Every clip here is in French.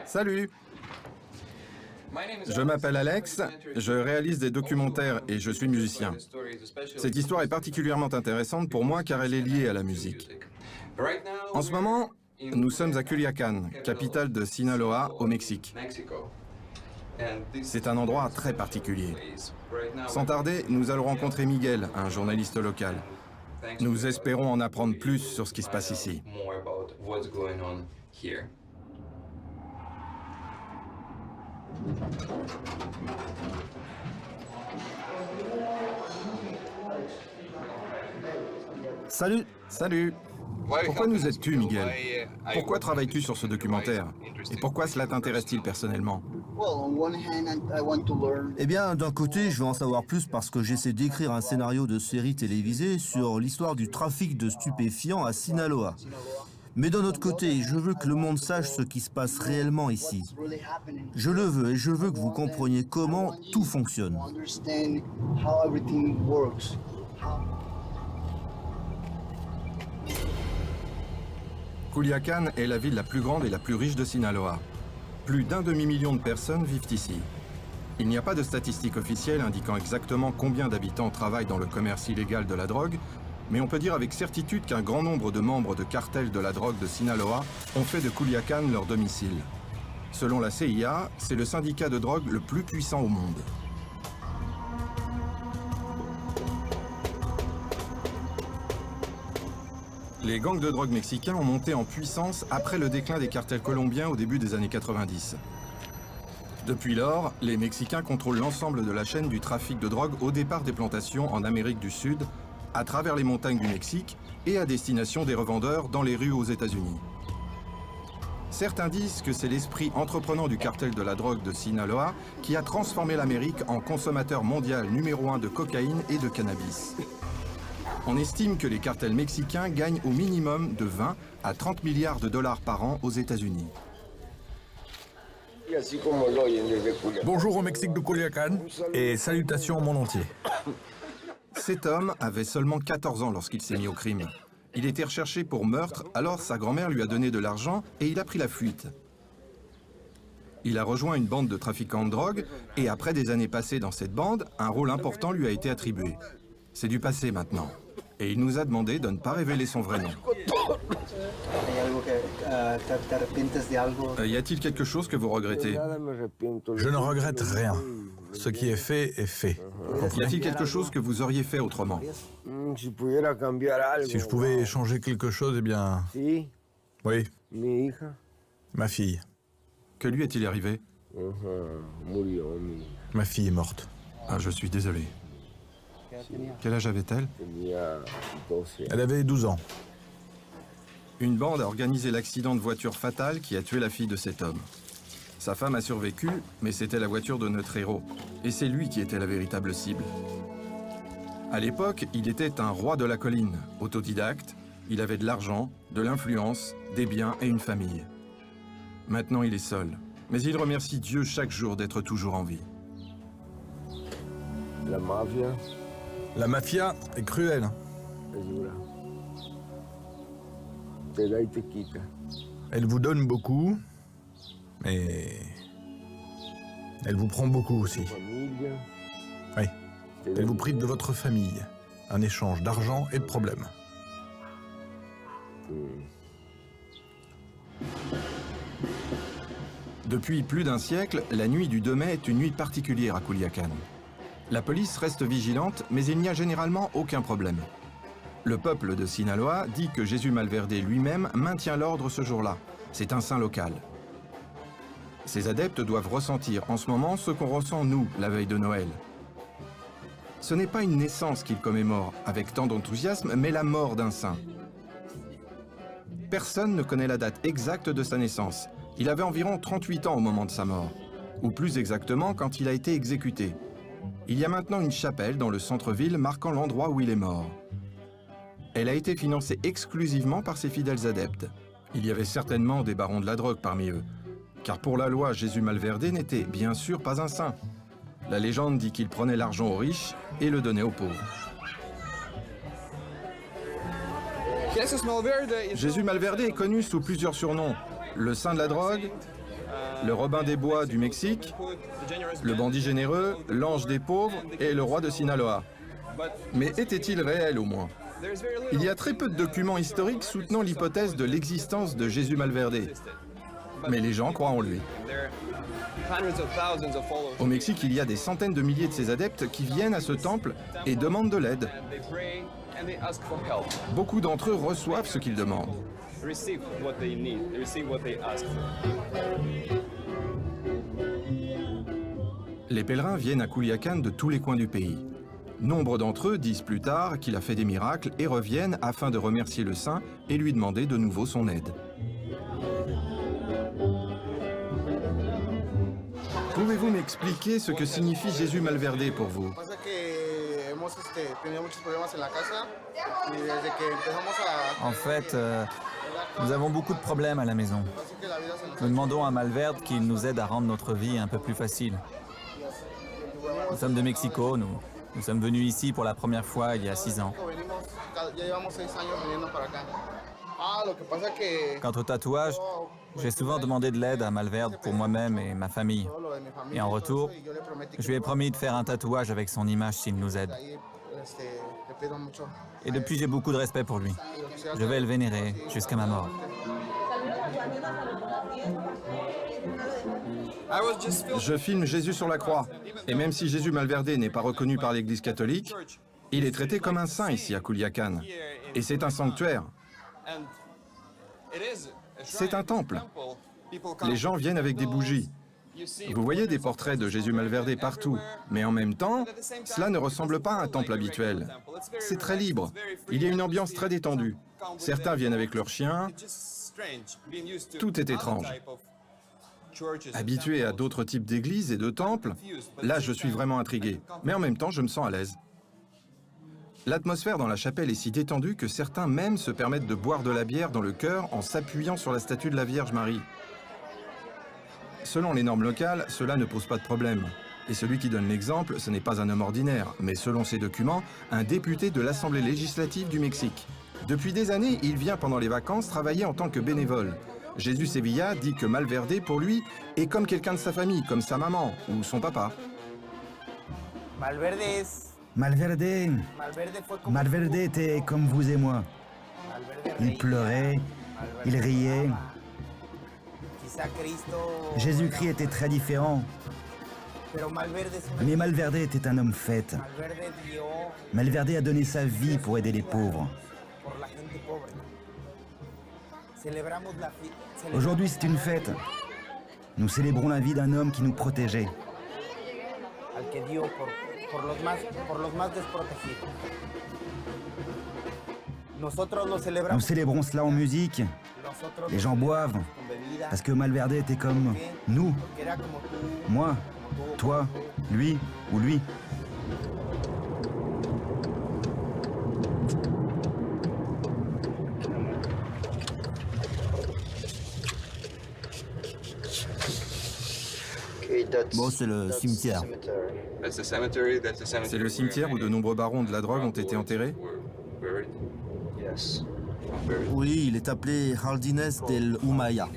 Salut! Je m'appelle Alex, je réalise des documentaires et je suis musicien. Cette histoire est particulièrement intéressante pour moi car elle est liée à la musique. En ce moment, nous sommes à Culiacán, capitale de Sinaloa, au Mexique. C'est un endroit très particulier. Sans tarder, nous allons rencontrer Miguel, un journaliste local. Nous espérons en apprendre plus sur ce qui se passe ici. Salut. Salut! Pourquoi nous aides-tu, Miguel? Pourquoi travailles-tu sur ce documentaire? Et pourquoi cela t'intéresse-t-il personnellement? Eh bien, d'un côté, je veux en savoir plus parce que j'essaie d'écrire un scénario de série télévisée sur l'histoire du trafic de stupéfiants à Sinaloa. Mais d'un autre côté, je veux que le monde sache ce qui se passe réellement ici. Je le veux et je veux que vous compreniez comment tout fonctionne. Culiacán est la ville la plus grande et la plus riche de Sinaloa. Plus d'1 demi-million de personnes vivent ici. Il n'y a pas de statistiques officielles indiquant exactement combien d'habitants travaillent dans le commerce illégal de la drogue, mais on peut dire avec certitude qu'un grand nombre de membres de cartels de la drogue de Sinaloa ont fait de Culiacán leur domicile. Selon la CIA, c'est le syndicat de drogue le plus puissant au monde. Les gangs de drogue mexicains ont monté en puissance après le déclin des cartels colombiens au début des années 90. Depuis lors, les Mexicains contrôlent l'ensemble de la chaîne du trafic de drogue au départ des plantations en Amérique du Sud, à travers les montagnes du Mexique et à destination des revendeurs dans les rues aux États-Unis. Certains disent que c'est l'esprit entreprenant du cartel de la drogue de Sinaloa qui a transformé l'Amérique en consommateur mondial numéro 1 de cocaïne et de cannabis. On estime que les cartels mexicains gagnent au minimum de 20 à 30 milliards de dollars par an aux États-Unis. Bonjour au Mexique de Culiacán et salutations au monde entier. Cet homme avait seulement 14 ans lorsqu'il s'est mis au crime. Il était recherché pour meurtre, alors sa grand-mère lui a donné de l'argent et il a pris la fuite. Il a rejoint une bande de trafiquants de drogue et après des années passées dans cette bande, un rôle important lui a été attribué. C'est du passé maintenant. Et il nous a demandé de ne pas révéler son vrai nom. Y a-t-il quelque chose que vous regrettez? Je ne regrette rien. Ce qui est fait est fait. Y a-t-il quelque chose que vous auriez fait autrement? Si je pouvais changer quelque chose, eh bien... Oui, ma fille. Que lui est-il arrivé? Ma fille est morte. Ah, je suis désolé. Quel âge avait-elle? Elle avait 12 ans. Une bande a organisé l'accident de voiture fatal qui a tué la fille de cet homme. Sa femme a survécu, mais c'était la voiture de notre héros. Et c'est lui qui était la véritable cible. À l'époque, il était un roi de la colline, autodidacte. Il avait de l'argent, de l'influence, des biens et une famille. Maintenant, il est seul. Mais il remercie Dieu chaque jour d'être toujours en vie. La mafia est cruelle. Elle vous donne beaucoup, mais elle vous prend beaucoup aussi. Oui, elle vous prive de votre famille, un échange d'argent et de problèmes. Depuis plus d'un siècle, la nuit du 2 mai est une nuit particulière à Culiacán. La police reste vigilante, mais il n'y a généralement aucun problème. Le peuple de Sinaloa dit que Jesús Malverde lui-même maintient l'ordre ce jour-là. C'est un saint local. Ses adeptes doivent ressentir en ce moment ce qu'on ressent nous, la veille de Noël. Ce n'est pas une naissance qu'il commémore avec tant d'enthousiasme, mais la mort d'un saint. Personne ne connaît la date exacte de sa naissance. Il avait environ 38 ans au moment de sa mort, ou plus exactement quand il a été exécuté. Il y a maintenant une chapelle dans le centre-ville marquant l'endroit où il est mort. Elle a été financée exclusivement par ses fidèles adeptes. Il y avait certainement des barons de la drogue parmi eux, car pour la loi, Jesús Malverde n'était bien sûr pas un saint. La légende dit qu'il prenait l'argent aux riches et le donnait aux pauvres. Jesús Malverde est connu sous plusieurs surnoms. Le saint de la drogue, le Robin des Bois du Mexique, le bandit généreux, l'ange des pauvres et le roi de Sinaloa. Mais était-il réel au moins? Il y a très peu de documents historiques soutenant l'hypothèse de l'existence de Jésus Malverde. Mais les gens croient en lui. Au Mexique, il y a des centaines de milliers de ses adeptes qui viennent à ce temple et demandent de l'aide. Beaucoup d'entre eux reçoivent ce qu'ils demandent. Les pèlerins viennent à Culiacán de tous les coins du pays. Nombre d'entre eux disent plus tard qu'il a fait des miracles et reviennent afin de remercier le saint et lui demander de nouveau son aide. Pouvez-vous m'expliquer ce que signifie Jésus Malverde pour vous? En fait, nous avons beaucoup de problèmes à la maison. Nous demandons à Malverde qu'il nous aide à rendre notre vie un peu plus facile. Nous sommes de Mexico, nous sommes venus ici pour la première fois il y a 6 ans. Quant au tatouage, j'ai souvent demandé de l'aide à Malverde pour moi-même et ma famille. Et en retour, je lui ai promis de faire un tatouage avec son image s'il nous aide. Et depuis, j'ai beaucoup de respect pour lui. Je vais le vénérer jusqu'à ma mort. Je filme Jésus sur la croix. Et même si Jésus Malverde n'est pas reconnu par l'Église catholique, il est traité comme un saint ici à Culiacán. Et c'est un sanctuaire. C'est un temple. Les gens viennent avec des bougies. Vous voyez des portraits de Jésus Malverde partout, mais en même temps, cela ne ressemble pas à un temple habituel. C'est très libre. Il y a une ambiance très détendue. Certains viennent avec leurs chiens. Tout est étrange. Habitué à d'autres types d'églises et de temples, là je suis vraiment intrigué. Mais en même temps, je me sens à l'aise. L'atmosphère dans la chapelle est si détendue que certains même se permettent de boire de la bière dans le chœur en s'appuyant sur la statue de la Vierge Marie. Selon les normes locales, cela ne pose pas de problème. Et celui qui donne l'exemple, ce n'est pas un homme ordinaire, mais selon ses documents, un député de l'Assemblée législative du Mexique. Depuis des années, il vient pendant les vacances travailler en tant que bénévole. Jésus Sevilla dit que Malverde, pour lui, est comme quelqu'un de sa famille, comme sa maman ou son papa. Malverde était comme vous et moi. Il pleurait, il riait. Jésus-Christ était très différent. Mais Malverde était un homme fait. Malverde a donné sa vie pour aider les pauvres. Aujourd'hui, c'est une fête. Nous célébrons la vie d'un homme qui nous protégeait. Nous célébrons cela en musique. Les gens boivent parce que Malverde était comme nous. Moi, toi, lui ou lui. Bon, c'est le cimetière. C'est le cimetière où de nombreux barons de la drogue ont été enterrés? Oui, il est appelé Jardines del Humaya.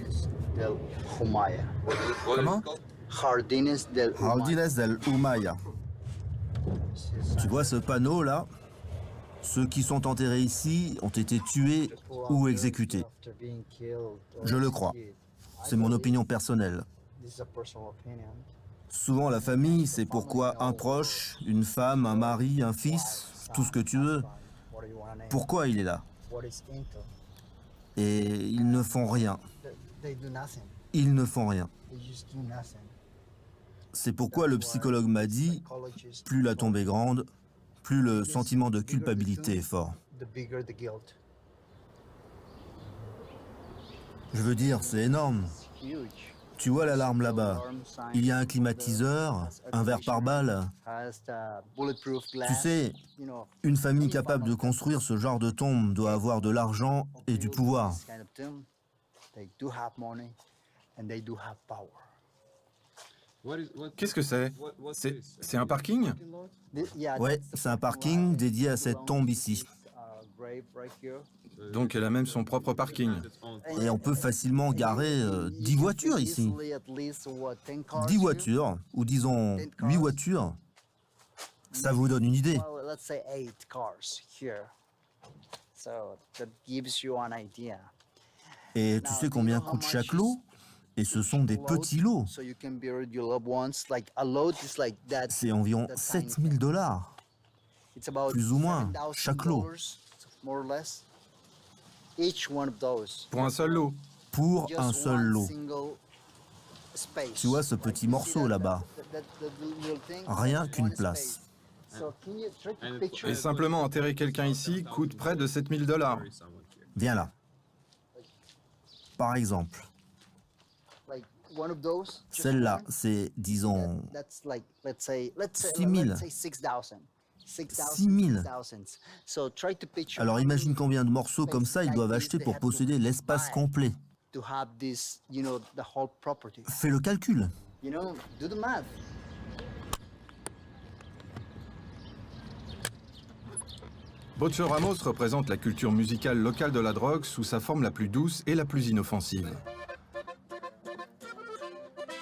Comment? Jardines del Humaya. Tu vois ce panneau là? Ceux qui sont enterrés ici ont été tués ou exécutés. Je le crois. C'est mon opinion personnelle. Souvent la famille, c'est pourquoi un proche, une femme, un mari, un fils, tout ce que tu veux, pourquoi il est là. Et ils ne font rien. Ils ne font rien. C'est pourquoi le psychologue m'a dit, plus la tombe est grande, plus le sentiment de culpabilité est fort. Je veux dire, c'est énorme. Tu vois l'alarme là-bas. Il y a un climatiseur, un verre par balle. Tu sais, une famille capable de construire ce genre de tombe doit avoir de l'argent et du pouvoir. Qu'est-ce que c'est? C'est un parking? Ouais, c'est un parking dédié à cette tombe ici. Donc elle a même son propre parking. Et on peut facilement garer 10 voitures ici. 10 voitures, ou disons 8 voitures, ça vous donne une idée. Et tu sais combien coûte chaque lot? Et ce sont des petits lots. C'est environ 7000 $, plus ou moins, chaque lot. Pour un seul lot. Pour un seul lot. Tu vois ce petit morceau là-bas? Rien qu'une place. Et simplement enterrer quelqu'un ici coûte près de 7000 $. Viens là. Par exemple, celle-là, c'est, disons, 6000. 6000. Alors imagine combien de morceaux comme ça ils doivent acheter pour posséder l'espace complet. Fais le calcul. Bocho Ramos représente la culture musicale locale de la drogue sous sa forme la plus douce et la plus inoffensive.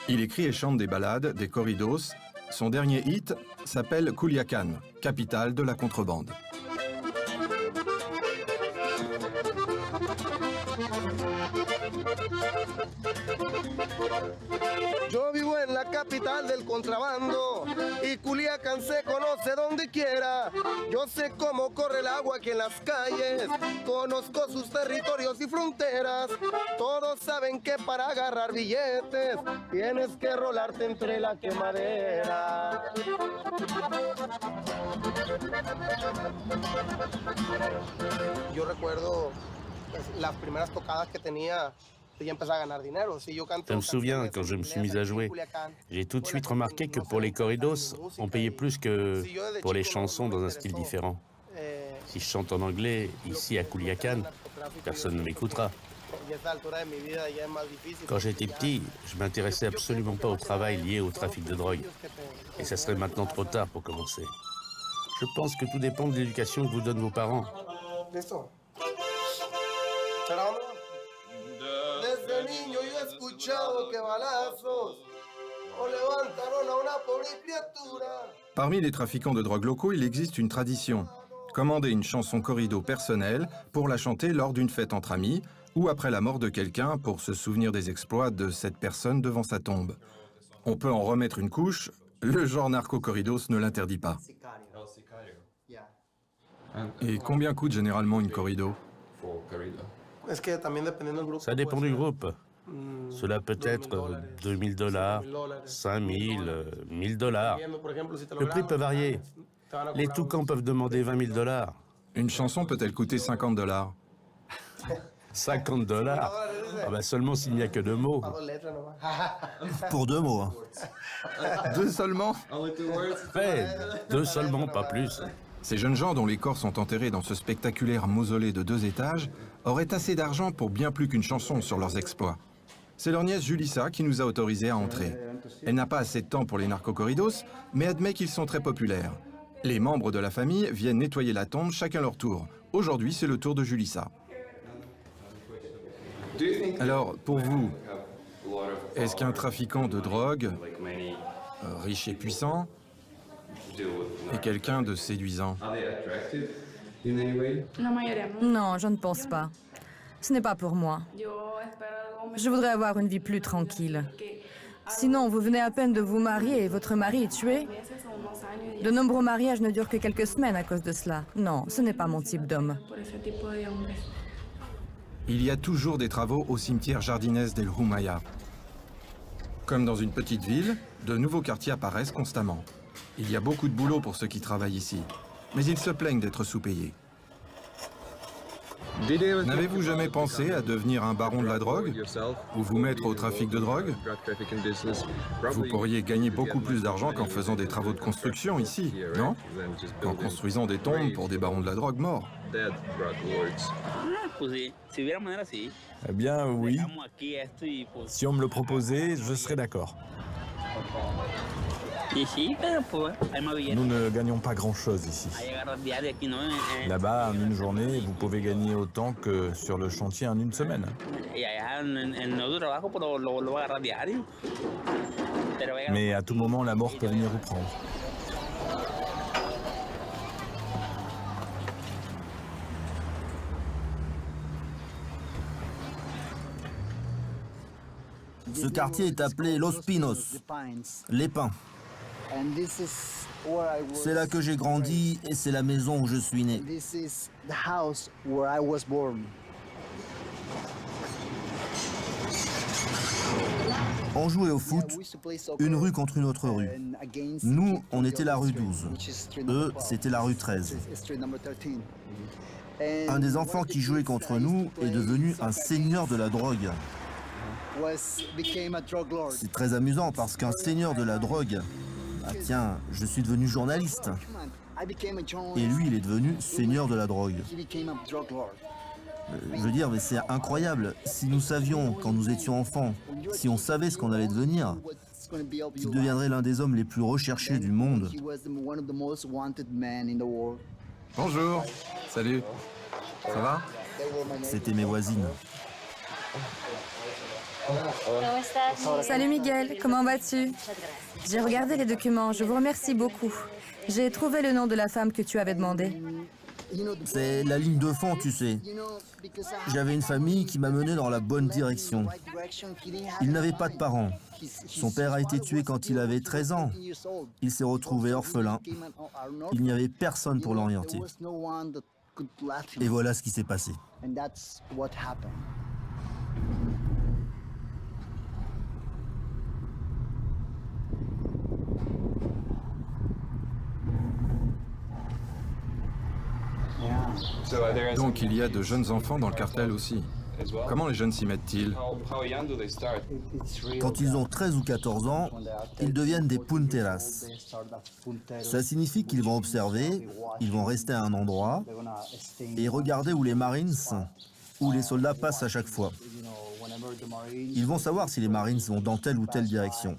Il écrit et chante des ballades, des corridos. Son dernier hit s'appelle Culiacán, capitale de la contrebande. Yo vivo en la capital del contrabando y Culiacán se conoce donde quiera. Yo sé cómo corre el agua aquí en las calles, conozco sus territorios y fronteras. Todos saben que para agarrar billetes tienes que rolarte entre la quemadera. Yo recuerdo las primeras tocadas que tenía. Je me souviens, quand je me suis mis à jouer, j'ai tout de suite remarqué que pour les corridos, on payait plus que pour les chansons dans un style différent. Si je chante en anglais, ici à Culiacán, personne ne m'écoutera. Quand j'étais petit, je m'intéressais absolument pas au travail lié au trafic de drogue. Et ça serait maintenant trop tard pour commencer. Je pense que tout dépend de l'éducation que vous donnent vos parents. Parmi les trafiquants de drogue locaux, il existe une tradition. Commander une chanson corrido personnelle pour la chanter lors d'une fête entre amis ou après la mort de quelqu'un pour se souvenir des exploits de cette personne devant sa tombe. On peut en remettre une couche, le genre narco-corridos ne l'interdit pas. Et combien coûte généralement une corrido? Ça dépend du groupe. Cela peut être 2000 $, 5000, 1000 $. Le prix peut varier. Les toucans peuvent demander 20 000 $. Une chanson peut-elle coûter 50 $? 50 $? Ah bah seulement s'il n'y a que 2 mots. Pour 2 mots. Hein. 2 seulement? Ouais, 2 seulement, pas plus. Ces jeunes gens dont les corps sont enterrés dans ce spectaculaire mausolée de 2 étages auraient assez d'argent pour bien plus qu'une chanson sur leurs exploits. C'est leur nièce Julissa qui nous a autorisés à entrer. Elle n'a pas assez de temps pour les narco-corridos, mais admet qu'ils sont très populaires. Les membres de la famille viennent nettoyer la tombe chacun leur tour. Aujourd'hui, c'est le tour de Julissa. Alors, pour vous, est-ce qu'un trafiquant de drogue, riche et puissant, est quelqu'un de séduisant? Non, je ne pense pas. Ce n'est pas pour moi. Je voudrais avoir une vie plus tranquille. Sinon, vous venez à peine de vous marier et votre mari est tué. De nombreux mariages ne durent que quelques semaines à cause de cela. Non, ce n'est pas mon type d'homme. Il y a toujours des travaux au cimetière Jardines del Humaya. Comme dans une petite ville, de nouveaux quartiers apparaissent constamment. Il y a beaucoup de boulot pour ceux qui travaillent ici, mais ils se plaignent d'être sous-payés. N'avez-vous jamais pensé à devenir un baron de la drogue ou vous mettre au trafic de drogue? Vous pourriez gagner beaucoup plus d'argent qu'en faisant des travaux de construction ici, non? Qu'en construisant des tombes pour des barons de la drogue morts. Eh bien, oui. Si on me le proposait, je serais d'accord. Nous ne gagnons pas grand-chose ici. Là-bas, en une journée, vous pouvez gagner autant que sur le chantier en une semaine. Mais à tout moment, la mort peut venir vous prendre. Ce quartier est appelé Los Pinos, les pins. C'est là que j'ai grandi et c'est la maison où je suis né. On jouait au foot, une rue contre une autre rue. Nous, on était la rue 12. Eux, c'était la rue 13. Un des enfants qui jouait contre nous est devenu un seigneur de la drogue. C'est très amusant parce qu'un seigneur de la drogue, bah tiens, je suis devenu journaliste. Et lui, il est devenu seigneur de la drogue. Je veux dire, mais c'est incroyable. Si nous savions, quand nous étions enfants, si on savait ce qu'on allait devenir, qu'il deviendrait l'un des hommes les plus recherchés du monde. Bonjour. Salut. Ça va? C'était mes voisines. Salut Miguel, comment vas-tu? J'ai regardé les documents, je vous remercie beaucoup. J'ai trouvé le nom de la femme que tu avais demandé. C'est la ligne de fond, tu sais. J'avais une famille qui m'a mené dans la bonne direction. Il n'avait pas de parents. Son père a été tué quand il avait 13 ans. Il s'est retrouvé orphelin. Il n'y avait personne pour l'orienter. Et voilà ce qui s'est passé. Donc il y a de jeunes enfants dans le cartel aussi. Comment les jeunes s'y mettent-ils? Quand ils ont 13 ou 14 ans, ils deviennent des punteras. Ça signifie qu'ils vont observer, ils vont rester à un endroit et regarder où les Marines, où les soldats passent à chaque fois. Ils vont savoir si les Marines vont dans telle ou telle direction.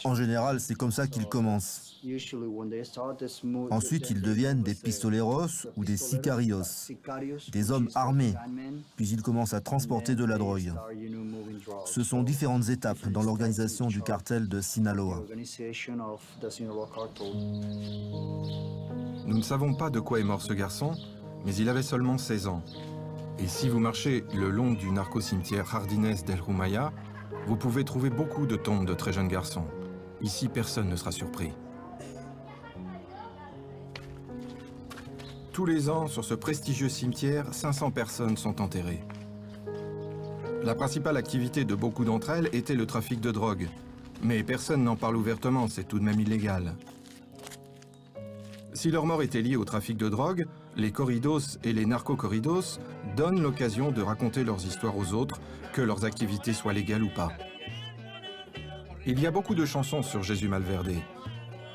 En général, c'est comme ça qu'ils commencent. Ensuite, ils deviennent des pistoleros ou des sicarios, des hommes armés. Puis ils commencent à transporter de la drogue. Ce sont différentes étapes dans l'organisation du cartel de Sinaloa. Nous ne savons pas de quoi est mort ce garçon, mais il avait seulement 16 ans. Et si vous marchez le long du narco-cimetière Jardines del Rumaya, vous pouvez trouver beaucoup de tombes de très jeunes garçons. Ici, personne ne sera surpris. Tous les ans, sur ce prestigieux cimetière, 500 personnes sont enterrées. La principale activité de beaucoup d'entre elles était le trafic de drogue. Mais personne n'en parle ouvertement, c'est tout de même illégal. Si leur mort était liée au trafic de drogue, les corridos et les narco-corridos donnent l'occasion de raconter leurs histoires aux autres, que leurs activités soient légales ou pas. Il y a beaucoup de chansons sur Jésus Malverde.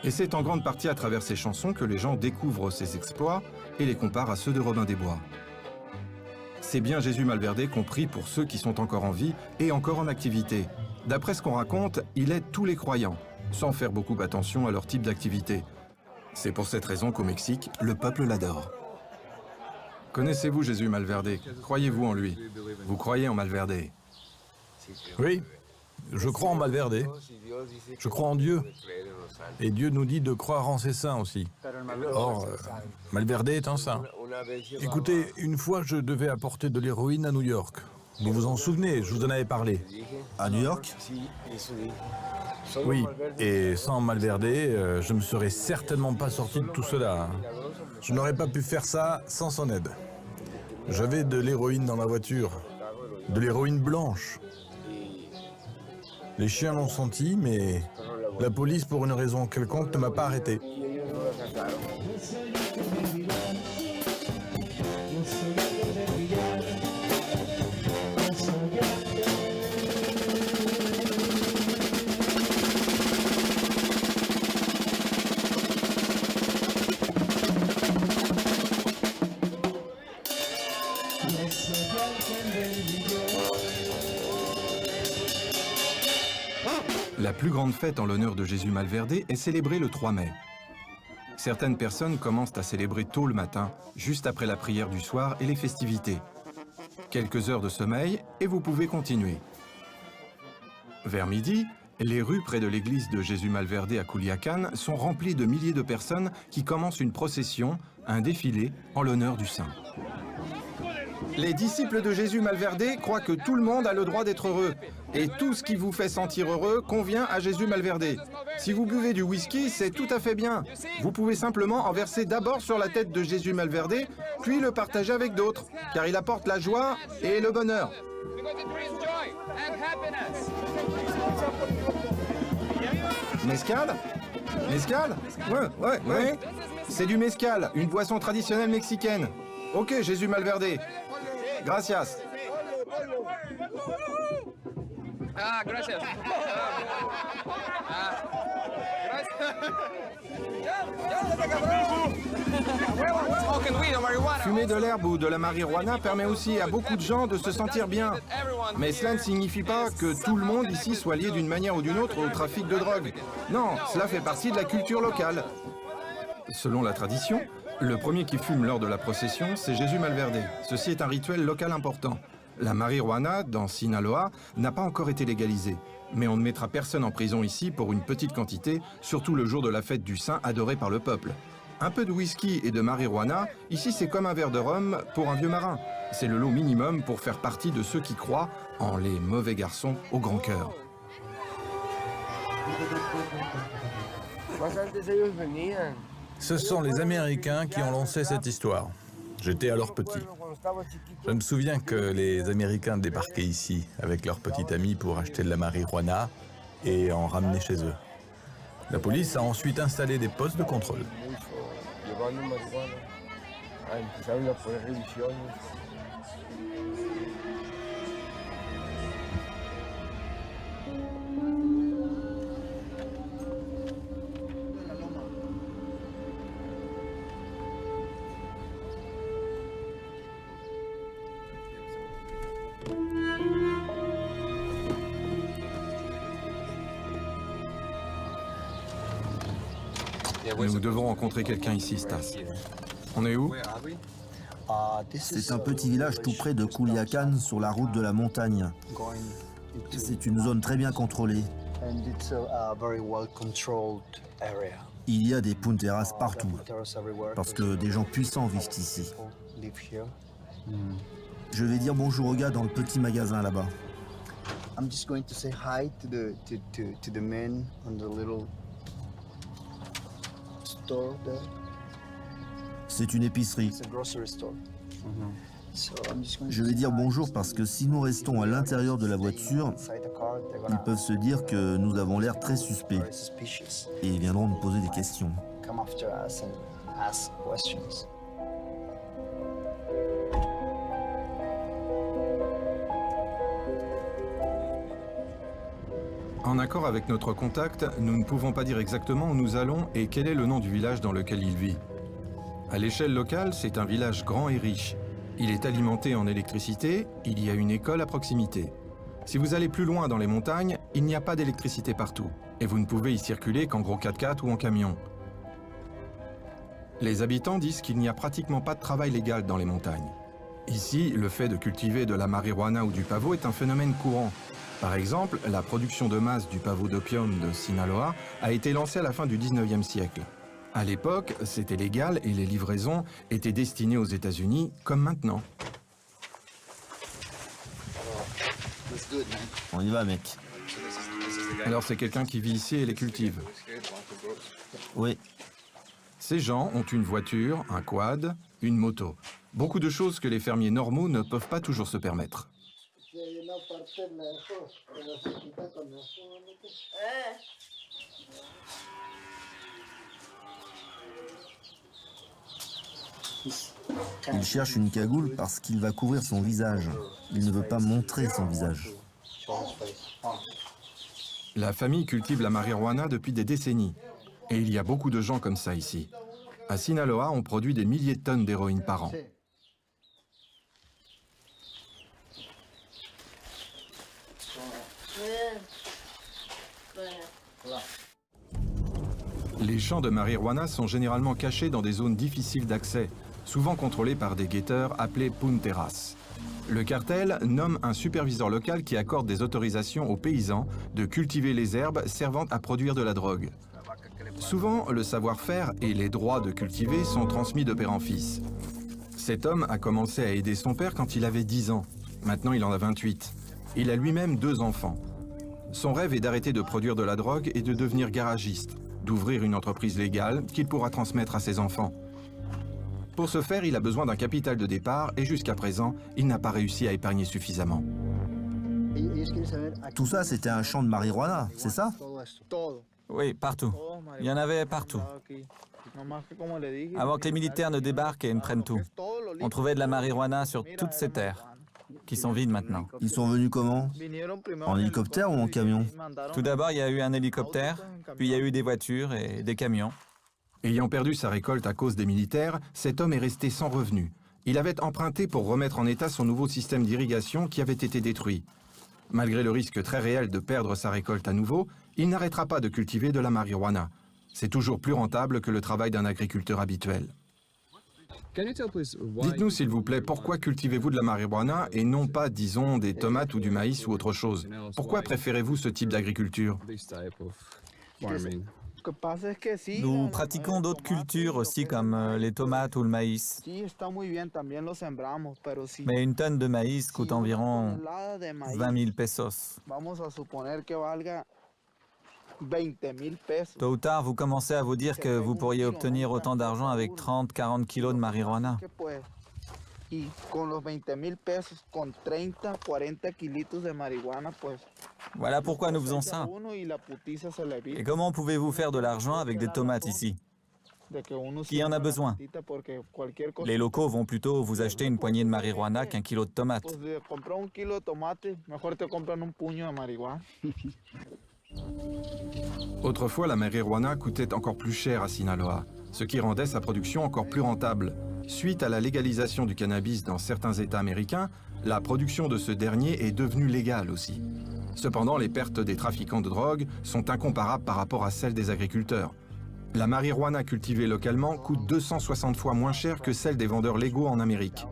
Et c'est en grande partie à travers ces chansons que les gens découvrent ses exploits et les comparent à ceux de Robin des Bois. C'est bien Jésus Malverde qu'on prie pour ceux qui sont encore en vie et encore en activité. D'après ce qu'on raconte, il aide tous les croyants, sans faire beaucoup attention à leur type d'activité. C'est pour cette raison qu'au Mexique, le peuple l'adore. Connaissez-vous Jésus Malverde? Croyez-vous en lui? Vous croyez en Malverde? Oui, je crois en Malverde. Je crois en Dieu. Et Dieu nous dit de croire en ses saints aussi. Or, Malverde est un saint. Écoutez, une fois, je devais apporter de l'héroïne à New York. Vous vous en souvenez, je vous en avais parlé. À New York? Oui, et sans Malverde, je ne me serais certainement pas sorti de tout cela. Je n'aurais pas pu faire ça sans son aide. J'avais de l'héroïne dans la voiture, de l'héroïne blanche. Les chiens l'ont senti, mais la police, pour une raison quelconque, ne m'a pas arrêté. La plus grande fête en l'honneur de Jésus Malverde est célébrée le 3 mai. Certaines personnes commencent à célébrer tôt le matin, juste après la prière du soir et les festivités. Quelques heures de sommeil et vous pouvez continuer. Vers midi, les rues près de l'église de Jésus Malverde à Culiacán sont remplies de milliers de personnes qui commencent une procession, un défilé en l'honneur du saint. Les disciples de Jésus Malverde croient que tout le monde a le droit d'être heureux. Et tout ce qui vous fait sentir heureux convient à Jésus Malverde. Si vous buvez du whisky, c'est tout à fait bien. Vous pouvez simplement en verser d'abord sur la tête de Jésus Malverde, puis le partager avec d'autres, car il apporte la joie et le bonheur. Mezcal? Mezcal? Ouais. C'est du mezcal, une boisson traditionnelle mexicaine. Ok, Jésus Malverde. Gracias. Ah, gracias. Fumer de l'herbe ou de la marijuana permet aussi à beaucoup de gens de se sentir bien. Mais cela ne signifie pas que tout le monde ici soit lié d'une manière ou d'une autre au trafic de drogue. Non, cela fait partie de la culture locale. Selon la tradition, le premier qui fume lors de la procession, c'est Jésus Malverde. Ceci est un rituel local important. La marijuana, dans Sinaloa, n'a pas encore été légalisée. Mais on ne mettra personne en prison ici pour une petite quantité, surtout le jour de la fête du Saint adoré par le peuple. Un peu de whisky et de marijuana, ici c'est comme un verre de rhum pour un vieux marin. C'est le lot minimum pour faire partie de ceux qui croient en les mauvais garçons au grand cœur. Ce sont les Américains qui ont lancé cette histoire. J'étais alors petit. Je me souviens que les Américains débarquaient ici avec leurs petits amis pour acheter de la marijuana et en ramener chez eux. La police a ensuite installé des postes de contrôle. Nous devons rencontrer quelqu'un ici, Stas. On est où? C'est un petit village tout près de Culiacán, sur la route de la montagne. C'est une zone très bien contrôlée. Il y a des punteras partout, parce que des gens puissants vivent ici. Je vais dire bonjour au gars dans le petit magasin là-bas. I'm just going to say hi to the men on the little store there. C'est une épicerie. It's a grocery store. So I'm just going Je to vais say dire hi. bonjour parce que si nous restons à l'intérieur de la voiture, Inside the car, they're ils gonna peuvent se dire que nous avons l'air très suspects very suspicious. et ils viendront nous poser des questions. Come after us and ask questions. En accord avec notre contact, nous ne pouvons pas dire exactement où nous allons et quel est le nom du village dans lequel il vit. À l'échelle locale, c'est un village grand et riche. Il est alimenté en électricité, il y a une école à proximité. Si vous allez plus loin dans les montagnes, il n'y a pas d'électricité partout. Et vous ne pouvez y circuler qu'en gros 4x4 ou en camion. Les habitants disent qu'il n'y a pratiquement pas de travail légal dans les montagnes. Ici, le fait de cultiver de la marijuana ou du pavot est un phénomène courant. Par exemple, la production de masse du pavot d'opium de Sinaloa a été lancée à la fin du 19e siècle. À l'époque, c'était légal et les livraisons étaient destinées aux États-Unis, comme maintenant. On y va, mec. Alors c'est quelqu'un qui vit ici et les cultive. Oui. Ces gens ont une voiture, un quad, une moto. Beaucoup de choses que les fermiers normaux ne peuvent pas toujours se permettre. Il cherche une cagoule parce qu'il va couvrir son visage. Il ne veut pas montrer son visage. La famille cultive la marijuana depuis des décennies. Et il y a beaucoup de gens comme ça ici. À Sinaloa, on produit des milliers de tonnes d'héroïne par an. Les champs de marijuana sont généralement cachés dans des zones difficiles d'accès, souvent contrôlées par des guetteurs appelés punteras. Le cartel nomme un superviseur local qui accorde des autorisations aux paysans de cultiver les herbes servant à produire de la drogue. Souvent, le savoir-faire et les droits de cultiver sont transmis de père en fils. Cet homme a commencé à aider son père quand il avait 10 ans. Maintenant, il en a 28. Il a lui-même 2 enfants. Son rêve est d'arrêter de produire de la drogue et de devenir garagiste, d'ouvrir une entreprise légale qu'il pourra transmettre à ses enfants. Pour ce faire, il a besoin d'un capital de départ et jusqu'à présent, il n'a pas réussi à épargner suffisamment. Tout ça, c'était un champ de marijuana, c'est ça? Oui, partout. Il y en avait partout. Avant que les militaires ne débarquent et ne prennent tout. On trouvait de la marijuana sur toutes ces terres, qui sont vides maintenant. Ils sont venus comment? En hélicoptère ou en camion? Tout d'abord, il y a eu un hélicoptère, puis il y a eu des voitures et des camions. Ayant perdu sa récolte à cause des militaires, cet homme est resté sans revenu. Il avait emprunté pour remettre en état son nouveau système d'irrigation qui avait été détruit. Malgré le risque très réel de perdre sa récolte à nouveau, il n'arrêtera pas de cultiver de la marijuana. C'est toujours plus rentable que le travail d'un agriculteur habituel. Dites-nous s'il vous plaît, pourquoi cultivez-vous de la marijuana et non pas, disons, des tomates ou du maïs ou autre chose? Pourquoi préférez-vous ce type d'agriculture? Nous pratiquons d'autres cultures aussi comme les tomates ou le maïs. Mais une tonne de maïs coûte environ 20 000 pesos. Tôt ou tard, vous commencez à vous dire que vous pourriez obtenir autant d'argent avec 30-40 kilos de marijuana. Voilà pourquoi nous faisons ça. Et comment pouvez-vous faire de l'argent avec des tomates ici? Qui en a besoin? Les locaux vont plutôt vous acheter une poignée de marijuana qu'un kilo de tomates. Autrefois, la marijuana coûtait encore plus cher à Sinaloa, ce qui rendait sa production encore plus rentable. Suite à la légalisation du cannabis dans certains États américains, la production de ce dernier est devenue légale aussi. Cependant, les pertes des trafiquants de drogue sont incomparables par rapport à celles des agriculteurs. La marijuana cultivée localement coûte 260 fois moins cher que celle des vendeurs légaux en Amérique.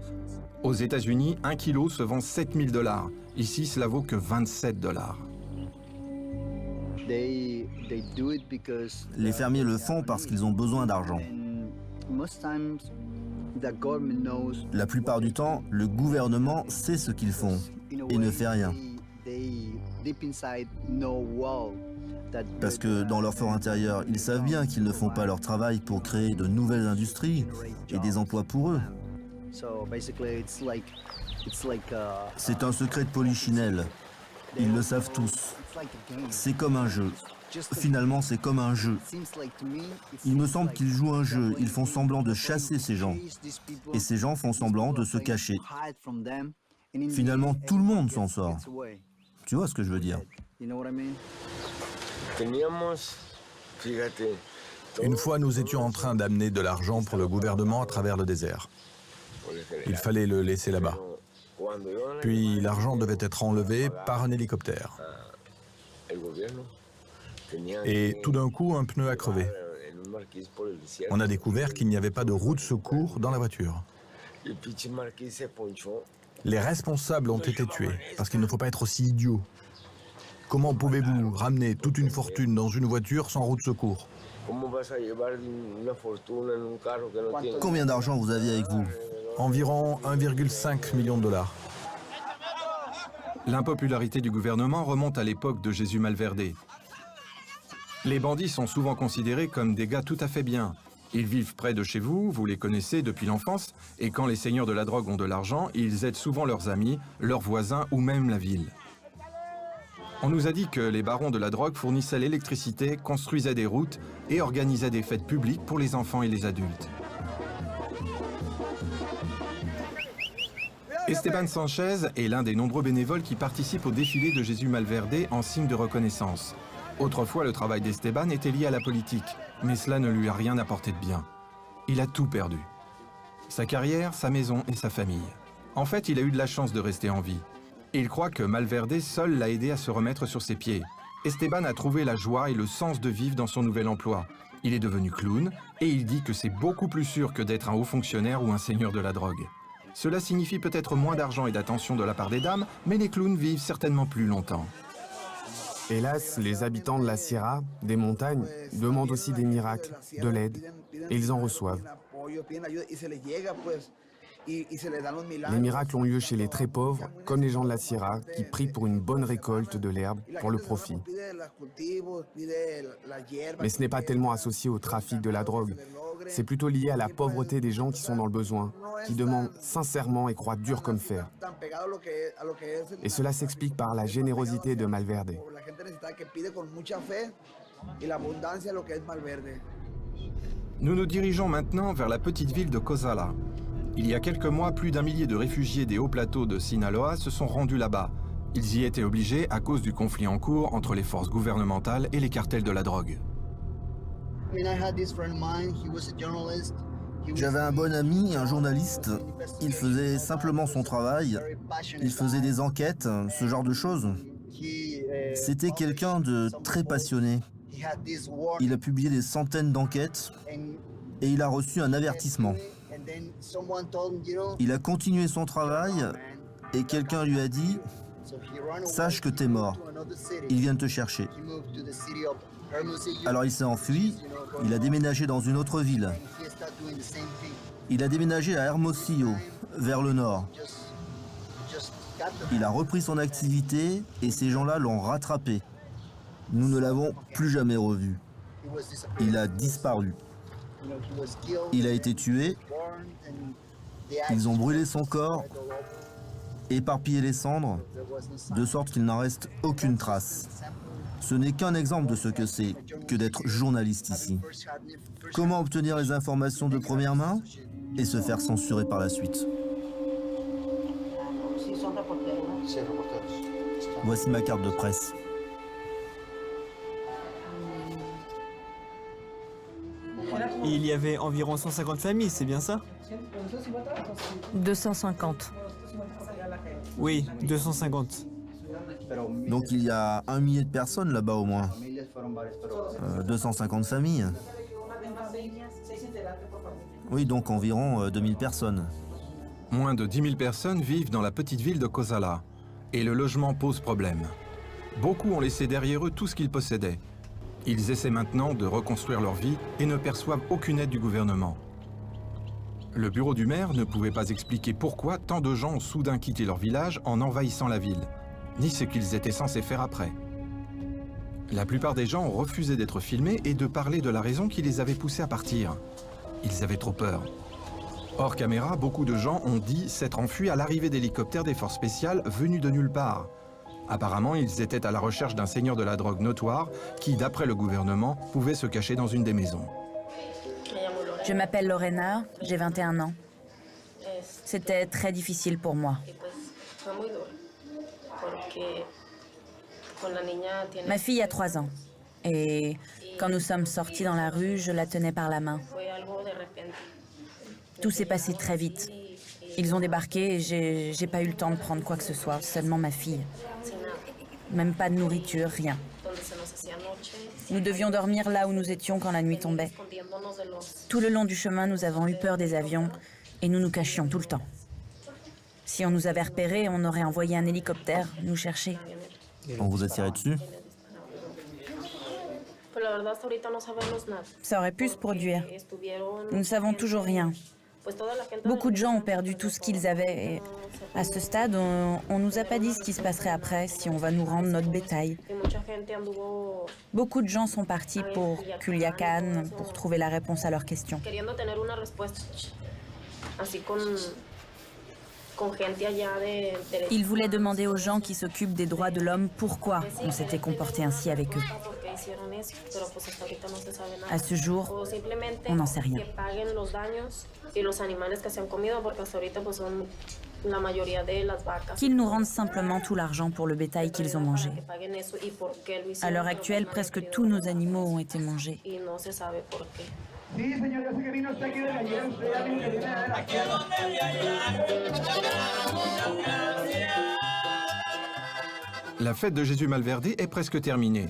Aux États-Unis, 1 kilo se vend 7 000 $. Ici, cela vaut que 27 $. Les fermiers le font parce qu'ils ont besoin d'argent. La plupart du temps, le gouvernement sait ce qu'ils font et ne fait rien. Parce que dans leur fort intérieur, ils savent bien qu'ils ne font pas leur travail pour créer de nouvelles industries et des emplois pour eux. C'est un secret de polichinelle. Ils le savent tous. C'est comme un jeu. Finalement, c'est comme un jeu. Il me semble qu'ils jouent un jeu. Ils font semblant de chasser ces gens. Et ces gens font semblant de se cacher. Finalement, tout le monde s'en sort. Tu vois ce que je veux dire? Une fois, nous étions en train d'amener de l'argent pour le gouvernement à travers le désert. Il fallait le laisser là-bas. Puis l'argent devait être enlevé par un hélicoptère. Et tout d'un coup, un pneu a crevé. On a découvert qu'il n'y avait pas de roue de secours dans la voiture. Les responsables ont été tués, parce qu'il ne faut pas être aussi idiot. Comment pouvez-vous ramener toute une fortune dans une voiture sans roue de secours? Combien d'argent vous aviez avec vous? Environ 1,5 million de $. L'impopularité du gouvernement remonte à l'époque de Jesús Malverde. Les bandits sont souvent considérés comme des gars tout à fait bien. Ils vivent près de chez vous, vous les connaissez depuis l'enfance, et quand les seigneurs de la drogue ont de l'argent, ils aident souvent leurs amis, leurs voisins ou même la ville. On nous a dit que les barons de la drogue fournissaient l'électricité, construisaient des routes et organisaient des fêtes publiques pour les enfants et les adultes. Esteban Sanchez est l'un des nombreux bénévoles qui participent au défilé de Jesús Malverde en signe de reconnaissance. Autrefois, le travail d'Esteban était lié à la politique, mais cela ne lui a rien apporté de bien. Il a tout perdu. Sa carrière, sa maison et sa famille. En fait, il a eu de la chance de rester en vie. Il croit que Malverde seul l'a aidé à se remettre sur ses pieds. Esteban a trouvé la joie et le sens de vivre dans son nouvel emploi. Il est devenu clown et il dit que c'est beaucoup plus sûr que d'être un haut fonctionnaire ou un seigneur de la drogue. Cela signifie peut-être moins d'argent et d'attention de la part des dames, mais les clowns vivent certainement plus longtemps. Hélas, les habitants de la Sierra, des montagnes, demandent aussi des miracles, de l'aide, et ils en reçoivent. Les miracles ont lieu chez les très pauvres, comme les gens de la Sierra, qui prient pour une bonne récolte de l'herbe pour le profit. Mais ce n'est pas tellement associé au trafic de la drogue. C'est plutôt lié à la pauvreté des gens qui sont dans le besoin, qui demandent sincèrement et croient dur comme fer. Et cela s'explique par la générosité de Malverde. Nous nous dirigeons maintenant vers la petite ville de Cozala. Il y a quelques mois, plus d'1 millier de réfugiés des hauts plateaux de Sinaloa se sont rendus là-bas. Ils y étaient obligés à cause du conflit en cours entre les forces gouvernementales et les cartels de la drogue. J'avais un bon ami, un journaliste. Il faisait simplement son travail. Il faisait des enquêtes, ce genre de choses. C'était quelqu'un de très passionné. Il a publié des centaines d'enquêtes et il a reçu un avertissement. Il a continué son travail et quelqu'un lui a dit « Sache que t'es mort. Ils viennent te chercher. » Alors il s'est enfui, il a déménagé dans une autre ville. Il a déménagé à Hermosillo, vers le nord. Il a repris son activité et ces gens-là l'ont rattrapé. Nous ne l'avons plus jamais revu. Il a disparu. Il a été tué. Ils ont brûlé son corps, éparpillé les cendres, de sorte qu'il n'en reste aucune trace. Ce n'est qu'un exemple de ce que c'est que d'être journaliste ici. Comment obtenir les informations de première main et se faire censurer par la suite. Voici ma carte de presse. Il y avait environ 150 familles, c'est bien ça? 250. Oui, 250. Donc il y a 1 millier de personnes là-bas au moins. 250 familles. Oui, donc environ 2000 personnes. Moins de 10 000 personnes vivent dans la petite ville de Cozala. Et le logement pose problème. Beaucoup ont laissé derrière eux tout ce qu'ils possédaient. Ils essaient maintenant de reconstruire leur vie et ne perçoivent aucune aide du gouvernement. Le bureau du maire ne pouvait pas expliquer pourquoi tant de gens ont soudain quitté leur village en envahissant la ville, ni ce qu'ils étaient censés faire après. La plupart des gens ont refusé d'être filmés et de parler de la raison qui les avait poussés à partir. Ils avaient trop peur. Hors caméra, beaucoup de gens ont dit s'être enfuis à l'arrivée d'hélicoptères des forces spéciales venus de nulle part. Apparemment, ils étaient à la recherche d'un seigneur de la drogue notoire qui, d'après le gouvernement, pouvait se cacher dans une des maisons. Je m'appelle Lorena, j'ai 21 ans. C'était très difficile pour moi. Ma fille a 3 ans. Et quand nous sommes sortis dans la rue, je la tenais par la main. Tout s'est passé très vite. Ils ont débarqué et j'ai pas eu le temps de prendre quoi que ce soit, seulement ma fille. Même pas de nourriture, rien. Nous devions dormir là où nous étions quand la nuit tombait. Tout le long du chemin, nous avons eu peur des avions et nous nous cachions tout le temps. Si on nous avait repérés, on aurait envoyé un hélicoptère nous chercher. On vous a tiré dessus? Ça aurait pu se produire. Nous ne savons toujours rien. Beaucoup de gens ont perdu tout ce qu'ils avaient. Et à ce stade, on nous a pas dit ce qui se passerait après, si on va nous rendre notre bétail. Beaucoup de gens sont partis pour Culiacán, pour trouver la réponse à leurs questions. Ils voulaient demander aux gens qui s'occupent des droits de l'homme pourquoi on s'était comporté ainsi avec eux. À ce jour, on n'en sait rien. Qu'ils nous rendent simplement tout l'argent pour le bétail qu'ils ont mangé. À l'heure actuelle, presque tous nos animaux ont été mangés. La fête de Jésus Malverde est presque terminée.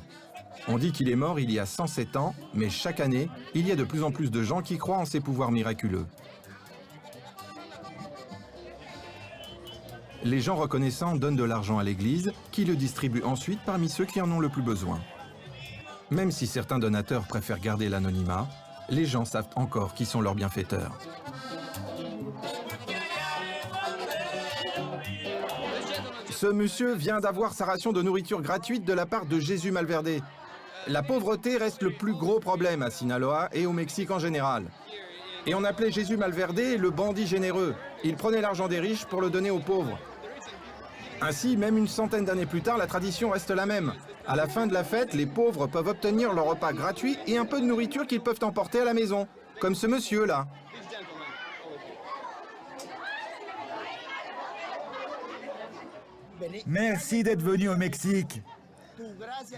On dit qu'il est mort il y a 107 ans, mais chaque année, il y a de plus en plus de gens qui croient en ses pouvoirs miraculeux. Les gens reconnaissants donnent de l'argent à l'église, qui le distribue ensuite parmi ceux qui en ont le plus besoin. Même si certains donateurs préfèrent garder l'anonymat, les gens savent encore qui sont leurs bienfaiteurs. Ce monsieur vient d'avoir sa ration de nourriture gratuite de la part de Jésus Malverde. La pauvreté reste le plus gros problème à Sinaloa et au Mexique en général. Et on appelait Jésus Malverde le bandit généreux. Il prenait l'argent des riches pour le donner aux pauvres. Ainsi, même une centaine d'années plus tard, la tradition reste la même. À la fin de la fête, les pauvres peuvent obtenir leur repas gratuit et un peu de nourriture qu'ils peuvent emporter à la maison, comme ce monsieur-là. Merci d'être venu au Mexique.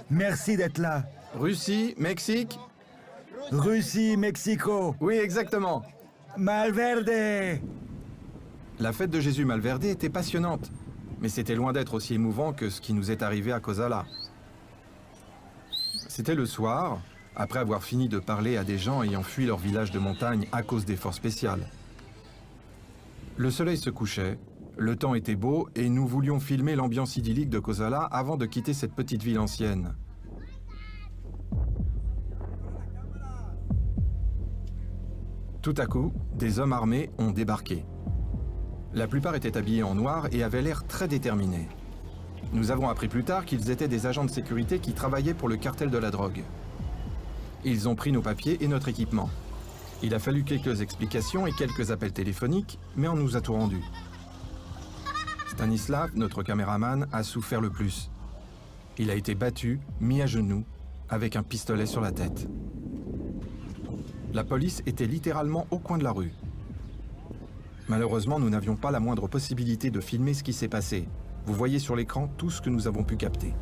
Merci d'être là. Russie, Mexique. Russie, Mexico. Oui, exactement. Malverde. La fête de Jésus Malverde était passionnante, mais c'était loin d'être aussi émouvant que ce qui nous est arrivé à Cozala. C'était le soir, après avoir fini de parler à des gens ayant fui leur village de montagne à cause des forces spéciales. Le soleil se couchait, le temps était beau et nous voulions filmer l'ambiance idyllique de Cozala avant de quitter cette petite ville ancienne. Tout à coup, des hommes armés ont débarqué. La plupart étaient habillés en noir et avaient l'air très déterminés. Nous avons appris plus tard qu'ils étaient des agents de sécurité qui travaillaient pour le cartel de la drogue. Ils ont pris nos papiers et notre équipement. Il a fallu quelques explications et quelques appels téléphoniques, mais on nous a tout rendu. Stanislav, notre caméraman, a souffert le plus. Il a été battu, mis à genoux, avec un pistolet sur la tête. La police était littéralement au coin de la rue. Malheureusement, nous n'avions pas la moindre possibilité de filmer ce qui s'est passé. Vous voyez sur l'écran tout ce que nous avons pu capter.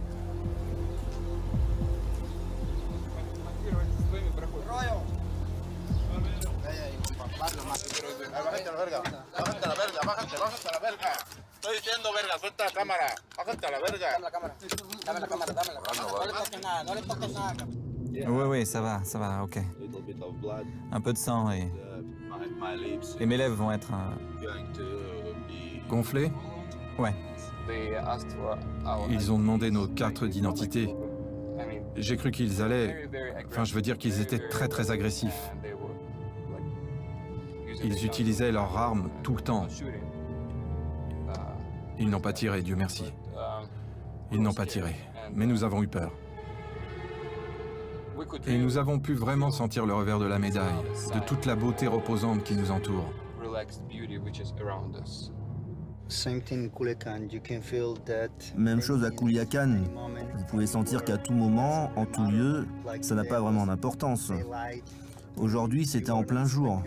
Oui, ça va, ok. Un peu de sang et mes lèvres vont être... Gonflés? Ouais. Ils ont demandé nos cartes d'identité. J'ai cru qu'ils allaient... Enfin, je veux dire qu'ils étaient très très agressifs. Ils utilisaient leurs armes tout le temps. Ils n'ont pas tiré, Dieu merci. Ils n'ont pas tiré, mais nous avons eu peur. Et nous avons pu vraiment sentir le revers de la médaille, de toute la beauté reposante qui nous entoure. Même chose à Culiacán. Vous pouvez sentir qu'à tout moment, en tout lieu, ça n'a pas vraiment d'importance. Aujourd'hui, c'était en plein jour.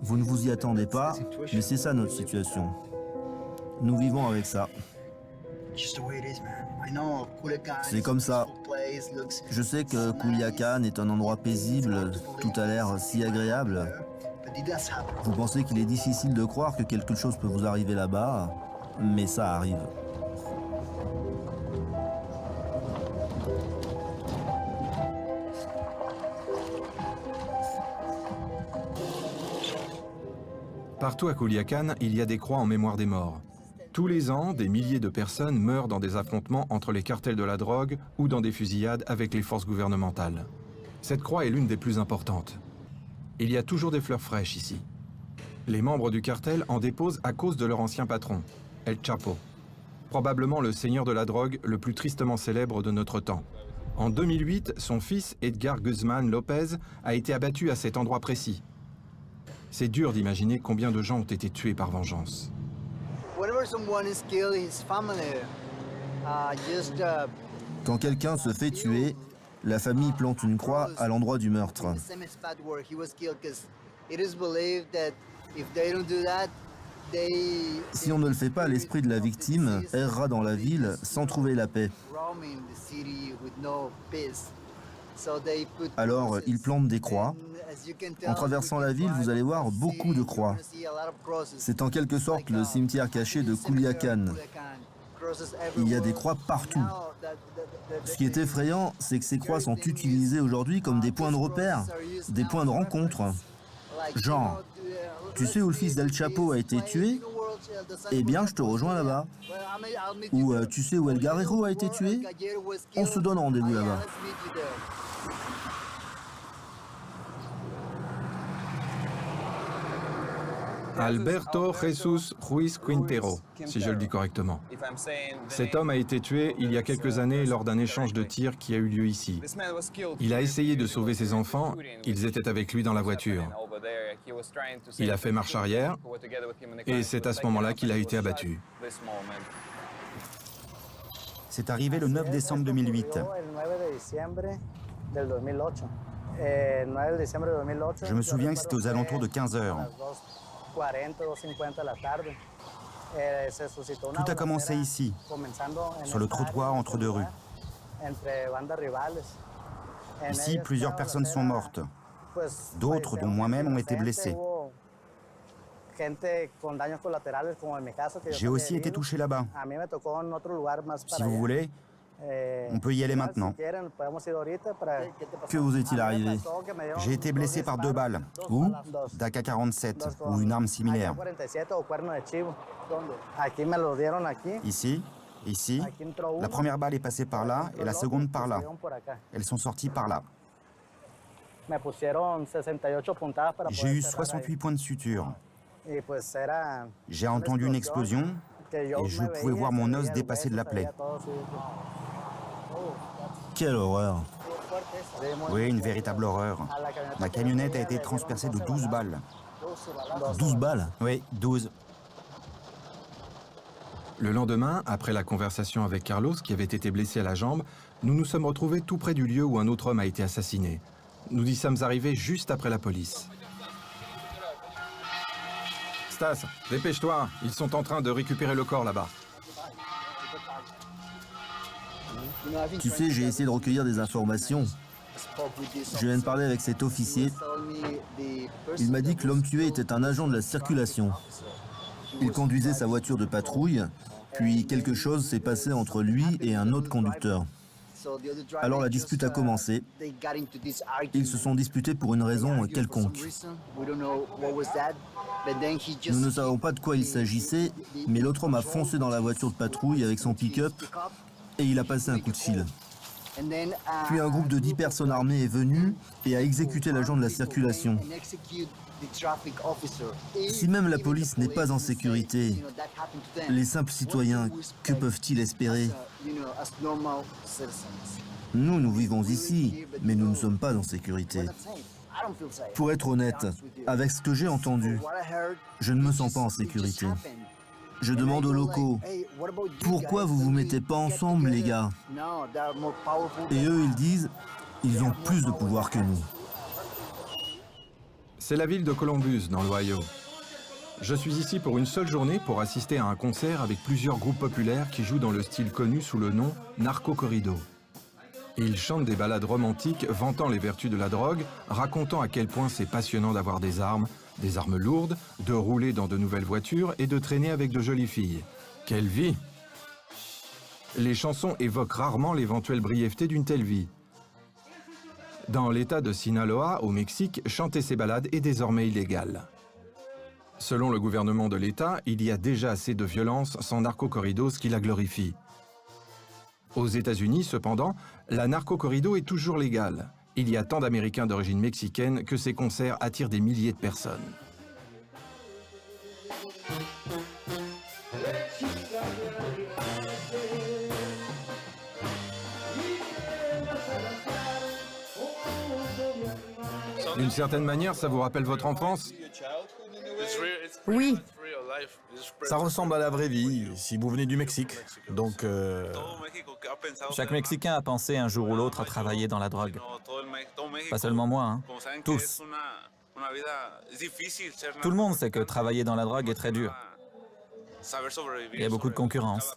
Vous ne vous y attendez pas, mais c'est ça notre situation. Nous vivons avec ça. C'est comme ça. Je sais que Culiacán est un endroit paisible, tout a l'air si agréable. Vous pensez qu'il est difficile de croire que quelque chose peut vous arriver là-bas, mais ça arrive. Partout à Culiacán, il y a des croix en mémoire des morts. Tous les ans, des milliers de personnes meurent dans des affrontements entre les cartels de la drogue ou dans des fusillades avec les forces gouvernementales. Cette croix est l'une des plus importantes. Il y a toujours des fleurs fraîches ici. Les membres du cartel en déposent à cause de leur ancien patron, El Chapo, probablement le seigneur de la drogue le plus tristement célèbre de notre temps. En 2008, son fils Edgar Guzman Lopez a été abattu à cet endroit précis. C'est dur d'imaginer combien de gens ont été tués par vengeance. Quand quelqu'un se fait tuer, la famille plante une croix à l'endroit du meurtre. Si on ne le fait pas, l'esprit de la victime errera dans la ville sans trouver la paix. Alors, ils plantent des croix. En traversant la ville, vous allez voir beaucoup de croix. C'est en quelque sorte le cimetière caché de Culiacán. Il y a des croix partout. Ce qui est effrayant, c'est que ces croix sont utilisées aujourd'hui comme des points de repère, des points de rencontre. Genre, tu sais où le fils d'El Chapo a été tué? Eh bien, je te rejoins là-bas. Ou tu sais où El Guerrero a été tué? On se donne rendez-vous là-bas. Alberto Jesus Ruiz Quintero, si je le dis correctement. Cet homme a été tué il y a quelques années lors d'un échange de tirs qui a eu lieu ici. Il a essayé de sauver ses enfants, ils étaient avec lui dans la voiture. Il a fait marche arrière et c'est à ce moment-là qu'il a été abattu. C'est arrivé le 9 décembre 2008. Je me souviens que c'était aux alentours de 15 heures. Tout a commencé ici, sur le trottoir entre deux rues. Ici, plusieurs personnes sont mortes. D'autres, dont moi-même, ont été blessés. J'ai aussi été touché là-bas. Si vous voulez, on peut y aller maintenant. Que vous est-il arrivé? J'ai été blessé par 2 balles. Où? d'AK-47 ou une arme similaire. Ici, ici. La première balle est passée par là et la seconde par là. Elles sont sorties par là. J'ai eu 68 points de suture. J'ai entendu une explosion et je pouvais voir mon os dépasser de la plaie. Quelle horreur! Oui, une véritable horreur. Ma camionnette a été transpercée de 12 balles. 12 balles? Oui, 12. Le lendemain, après la conversation avec Carlos, qui avait été blessé à la jambe, nous nous sommes retrouvés tout près du lieu où un autre homme a été assassiné. Nous y sommes arrivés juste après la police. Stas, dépêche-toi, ils sont en train de récupérer le corps là-bas. Tu sais, j'ai essayé de recueillir des informations. Je viens de parler avec cet officier. Il m'a dit que l'homme tué était un agent de la circulation. Il conduisait sa voiture de patrouille, puis quelque chose s'est passé entre lui et un autre conducteur. Alors la dispute a commencé. Ils se sont disputés pour une raison quelconque. Nous ne savons pas de quoi il s'agissait, mais l'autre homme a foncé dans la voiture de patrouille avec son pick-up et il a passé un coup de fil. Puis un groupe de 10 personnes armées est venu et a exécuté l'agent de la circulation. Si même la police n'est pas en sécurité, les simples citoyens, que peuvent-ils espérer? Nous vivons ici, mais nous ne sommes pas en sécurité. Pour être honnête, avec ce que j'ai entendu, je ne me sens pas en sécurité. Je demande aux locaux, pourquoi vous vous mettez pas ensemble, les gars? Et eux, ils disent, ils ont plus de pouvoir que nous. C'est la ville de Columbus, dans l'Ohio. Je suis ici pour une seule journée pour assister à un concert avec plusieurs groupes populaires qui jouent dans le style connu sous le nom Narco Corrido. Ils chantent des ballades romantiques vantant les vertus de la drogue, racontant à quel point c'est passionnant d'avoir des armes lourdes, de rouler dans de nouvelles voitures et de traîner avec de jolies filles. Quelle vie! Les chansons évoquent rarement l'éventuelle brièveté d'une telle vie. Dans l'état de Sinaloa, au Mexique, chanter ces ballades est désormais illégal. Selon le gouvernement de l'État, il y a déjà assez de violence sans narco-corridos qui la glorifient. Aux États-Unis, cependant, la narco-corrido est toujours légale. Il y a tant d'Américains d'origine mexicaine que ces concerts attirent des milliers de personnes. D'une certaine manière, ça vous rappelle votre enfance? Oui. Ça ressemble à la vraie vie, si vous venez du Mexique. Donc, Chaque Mexicain a pensé un jour ou l'autre à travailler dans la drogue. Pas seulement moi, hein. Tous. Tout le monde sait que travailler dans la drogue est très dur. Il y a beaucoup de concurrence.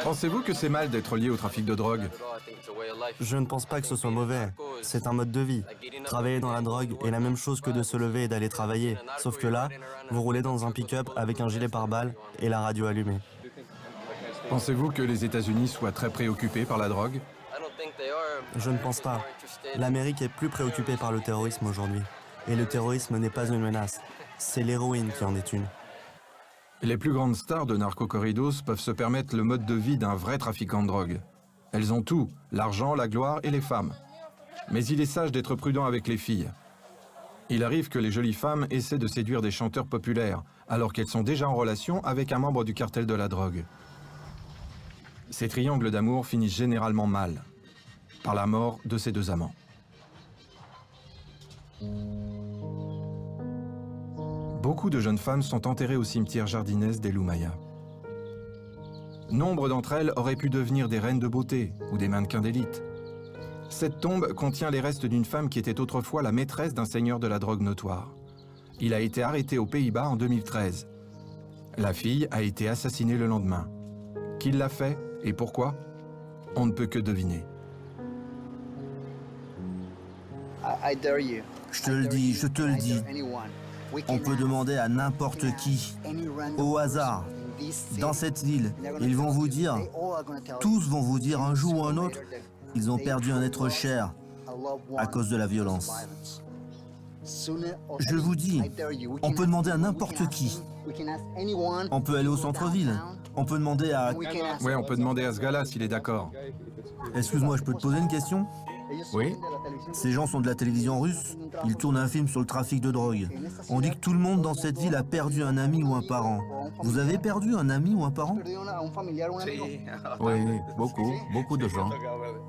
Pensez-vous que c'est mal d'être lié au trafic de drogue? Je ne pense pas que ce soit mauvais. C'est un mode de vie. Travailler dans la drogue est la même chose que de se lever et d'aller travailler. Sauf que là, vous roulez dans un pick-up avec un gilet pare-balles et la radio allumée. Pensez-vous que les États-Unis soient très préoccupés par la drogue? Je ne pense pas. L'Amérique est plus préoccupée par le terrorisme aujourd'hui. Et le terrorisme n'est pas une menace. C'est l'héroïne qui en est une. Les plus grandes stars de narcocorridos peuvent se permettre le mode de vie d'un vrai trafiquant de drogue. Elles ont tout, l'argent, la gloire et les femmes. Mais il est sage d'être prudent avec les filles. Il arrive que les jolies femmes essaient de séduire des chanteurs populaires, alors qu'elles sont déjà en relation avec un membre du cartel de la drogue. Ces triangles d'amour finissent généralement mal, par la mort de ces deux amants. Beaucoup de jeunes femmes sont enterrées au cimetière Jardinès des Loumaya. Nombre d'entre elles auraient pu devenir des reines de beauté ou des mannequins d'élite. Cette tombe contient les restes d'une femme qui était autrefois la maîtresse d'un seigneur de la drogue notoire. Il a été arrêté aux Pays-Bas en 2013. La fille a été assassinée le lendemain. Qui l'a fait et pourquoi? On ne peut que deviner. Je te le dis, je te le dis. On peut demander à n'importe qui, au hasard, dans cette ville. Ils vont vous dire, tous vont vous dire un jour ou un autre, ils ont perdu un être cher à cause de la violence. Je vous dis, on peut demander à n'importe qui. On peut aller au centre-ville. On peut demander à... Ouais, on peut demander à ce gars-là s'il est d'accord. Excuse-moi, je peux te poser une question? Oui. Ces gens sont de la télévision russe. Ils tournent un film sur le trafic de drogue. On dit que tout le monde dans cette ville a perdu un ami ou un parent. Vous avez perdu un ami ou un parent? Oui, beaucoup de gens.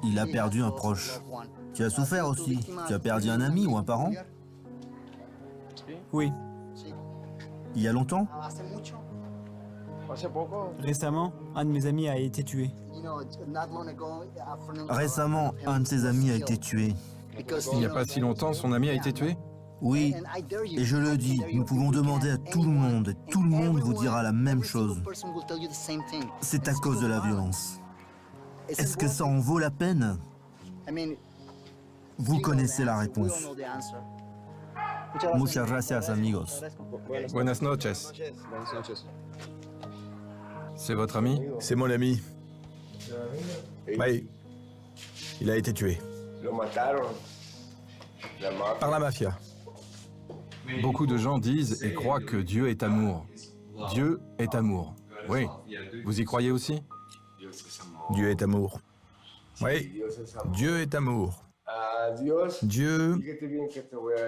Il a perdu un proche. Tu as souffert aussi. Tu as perdu un ami ou un parent? Oui. Il y a longtemps? Récemment, un de mes amis a été tué. Récemment, un de ses amis a été tué. Il n'y a pas si longtemps, son ami a été tué? Oui, et je le dis, nous pouvons demander à tout le monde, et tout le monde vous dira la même chose. C'est à cause de la violence. Est-ce que ça en vaut la peine? Vous connaissez la réponse. Muchas gracias, amigos. Buenas noches. C'est votre ami? C'est mon ami. Oui. Il a été tué. Par la mafia. Beaucoup de gens disent et croient que Dieu est amour. Dieu est amour. Oui. Vous y croyez aussi? Dieu est amour. Oui. Dieu est amour. Dieu...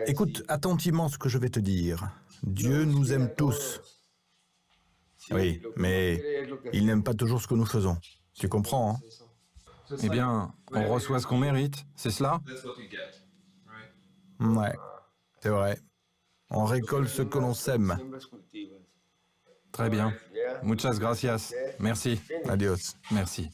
Écoute attentivement ce que je vais te dire. Dieu nous aime tous. Oui, mais il n'aime pas toujours ce que nous faisons. Tu comprends, hein? Eh bien, on reçoit ce qu'on mérite, c'est cela? Ouais, c'est vrai. On récolte ce que l'on sème. Très bien. Muchas gracias. Merci. Adios. Merci.